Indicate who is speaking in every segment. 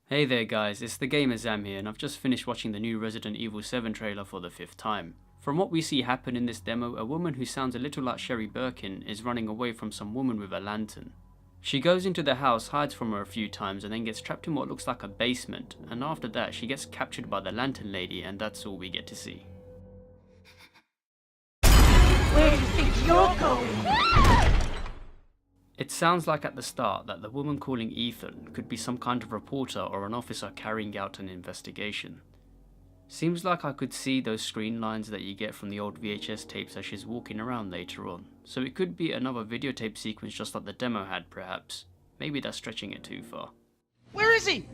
Speaker 1: Hey there guys, it's the Gamer Zam here and I've just finished watching the new Resident Evil 7 trailer for the 5th time. From what we see happen in this demo, a woman who sounds a little like Sherry Birkin is running away from some woman with a lantern. She goes into the house, hides from her a few times and then gets trapped in what looks like a basement, and after that she gets captured by the lantern lady and that's all we get to see.
Speaker 2: Where do you think you're going?
Speaker 1: It sounds like at the start that the woman calling Ethan could be some kind of reporter or an officer carrying out an investigation. Seems like I could see those screen lines that you get from the old VHS tapes as she's walking around later on, so it could be another videotape sequence just like the demo had perhaps. Maybe that's stretching it too far.
Speaker 2: Where is he?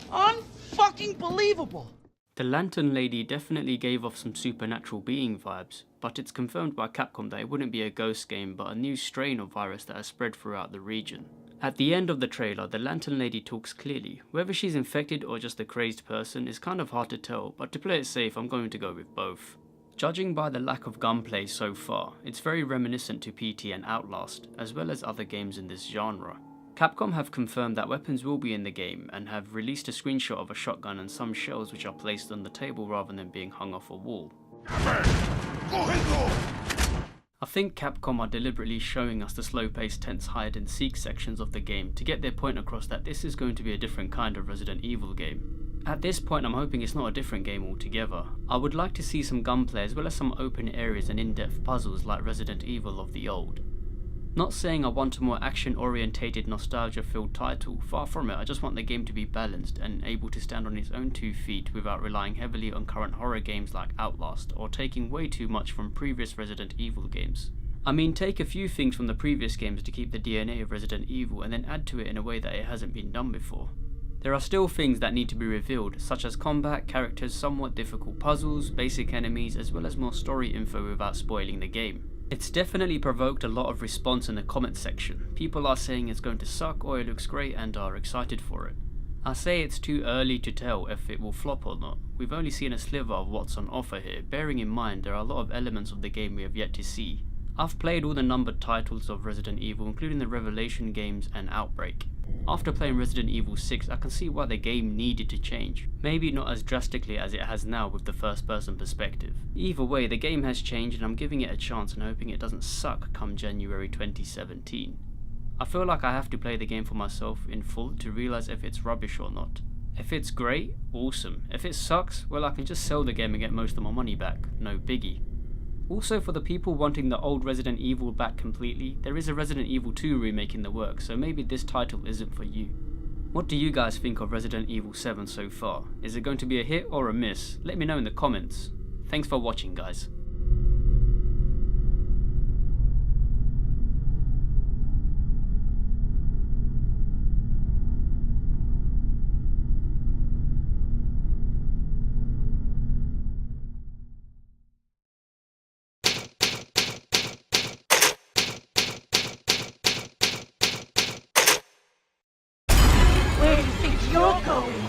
Speaker 2: Unfucking believable!
Speaker 1: The Lantern Lady definitely gave off some supernatural being vibes, but it's confirmed by Capcom that it wouldn't be a ghost game but a new strain of virus that has spread throughout the region. At the end of the trailer, the Lantern Lady talks clearly. Whether she's infected or just a crazed person is kind of hard to tell, but to play it safe I'm going to go with both. Judging by the lack of gunplay so far, it's very reminiscent to PT and Outlast, as well as other games in this genre. Capcom have confirmed that weapons will be in the game and have released a screenshot of a shotgun and some shells which are placed on the table rather than being hung off a wall. I think Capcom are deliberately showing us the slow-paced, tense hide-and-seek sections of the game to get their point across that this is going to be a different kind of Resident Evil game. At this point I'm hoping it's not a different game altogether. I would like to see some gunplay as well as some open areas and in-depth puzzles like Resident Evil of the old. Not saying I want a more action-orientated, nostalgia-filled title, far from it. I just want the game to be balanced and able to stand on its own 2 feet without relying heavily on current horror games like Outlast or taking way too much from previous Resident Evil games. I mean, take a few things from the previous games to keep the DNA of Resident Evil and then add to it in a way that it hasn't been done before. There are still things that need to be revealed, such as combat, characters, somewhat difficult puzzles, basic enemies, as well as more story info without spoiling the game. It's definitely provoked a lot of response in the comment section. People are saying it's going to suck or it looks great and are excited for it. I say it's too early to tell if it will flop or not. We've only seen a sliver of what's on offer here, bearing in mind there are a lot of elements of the game we have yet to see. I've played all the numbered titles of Resident Evil, including the Revelation games and Outbreak. After playing Resident Evil 6, I can see why the game needed to change. Maybe not as drastically as it has now with the first person perspective. Either way, the game has changed and I'm giving it a chance and hoping it doesn't suck come January 2017. I feel like I have to play the game for myself in full to realise if it's rubbish or not. If it's great, awesome. If it sucks, well I can just sell the game and get most of my money back, no biggie. Also, for the people wanting the old Resident Evil back completely, there is a Resident Evil 2 remake in the works, so maybe this title isn't for you. What do you guys think of Resident Evil 7 so far? Is it going to be a hit or a miss? Let me know in the comments. Thanks for watching guys.
Speaker 2: Where do you think you're going?